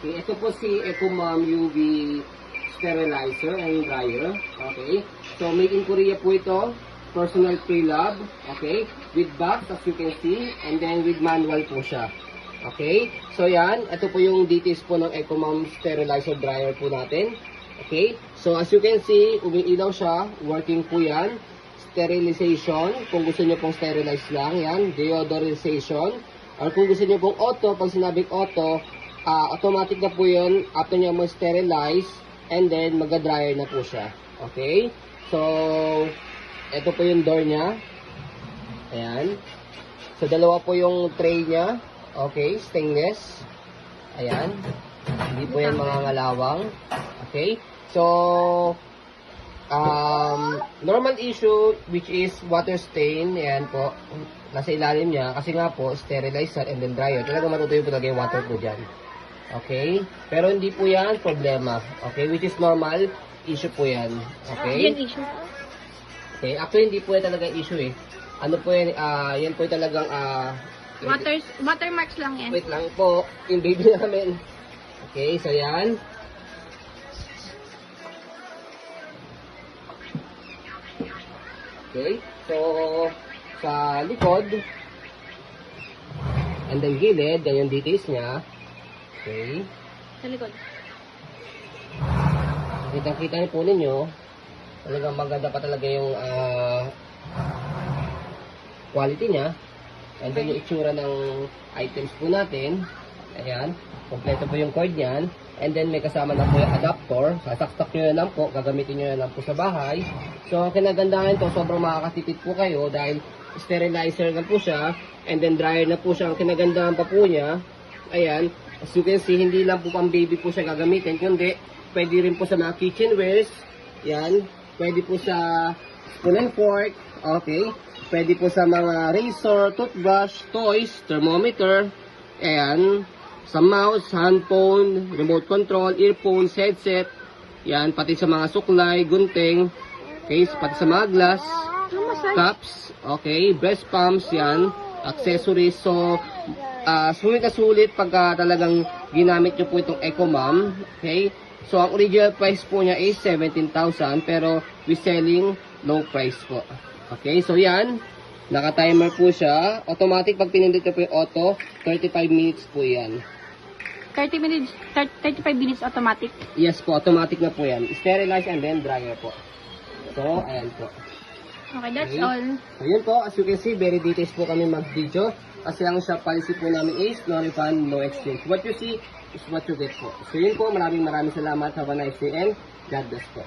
Okay, ito po si EcoMom UV sterilizer and dryer. Okay, so made in Korea po ito. Personal pre-lab. Okay, with box as you can see, and then with manual po siya. Okay, so yan, ito po yung details po ng EcoMom sterilizer dryer po natin. Okay, so as you can see, umiilaw siya, working po yan. Sterilization, kung gusto nyo pong sterilize lang, yan, deodorization. Or kung gusto nyo pong auto, pag sinabing auto, automatic na po yun, after nyo mag-sterilize, and then mag-dryer na po siya. Okay, so, ito po yung door niya. Ayan. So, dalawa po yung tray niya. Okay, stainless. Ayan. Hindi po yan mga ngalawang. Okay. So, normal issue which is water stain. Ayan po. Nasa ilalim niya. Kasi nga po, sterilizer and then dryer. Talaga matutuyo po talaga yung water po dyan. Okay. Pero hindi po yan problema. Okay. Which is normal issue po yan. Okay. Yan issue. Okay, actually hindi po yan talaga issue eh. Ano po yan, yan po yung talagang, Watermarks lang yan. wait lang po, yung baby namin. Okay, so yan. Okay, so, sa likod, and then gilid, yan yung details niya. Okay. Sa likod. Kita-kita niyo po ninyo, talagang maganda pa talaga yung quality niya. And then yung itsura ng items po natin. Ayan. Kompleto po yung cord niyan. And then may kasama na po yung adapter. Sasaksak nyo na lang po. Gagamitin nyo na lang po sa bahay. So kinagandahan to, sobrang makakatipid po kayo dahil sterilizer na po siya. And then dryer na po siya. Ang kinagandahan pa po niya. Ayan. As you can see, hindi lang po pang baby po siya gagamitin. Kundi pwede rin po sa mga kitchenwares. Yan. Pwede po sa spoon and fork, okay. Pwede po sa mga razor, toothbrush, toys, thermometer, ayan. Sa mouse, handphone, remote control, earphones, headset, yan. Pati sa mga suklay, gunting, okay. Pati sa mga glass, cups, okay. Breast pumps, yan. Accessories, so, sulit na sulit pagka talagang ginamit nyo po itong EcoMom, okay. So, ang original price po niya is 17,000 pero we selling low price po. Okay, so yan. Naka-timer po siya. Automatic, pag pinindot po yung auto, 35 minutes po yan. 35 minutes automatic. Yes po, automatic na po yan. Sterilize and then dryer po. So, ayan po. Okay, that's Okay. all. So, yun po. As you can see, very details po kami mag-video. Kasi ang shop policy po namin is no refund, no exchange. What you see is what you get po. So, yun po. Maraming salamat. Have a nice day and God bless po.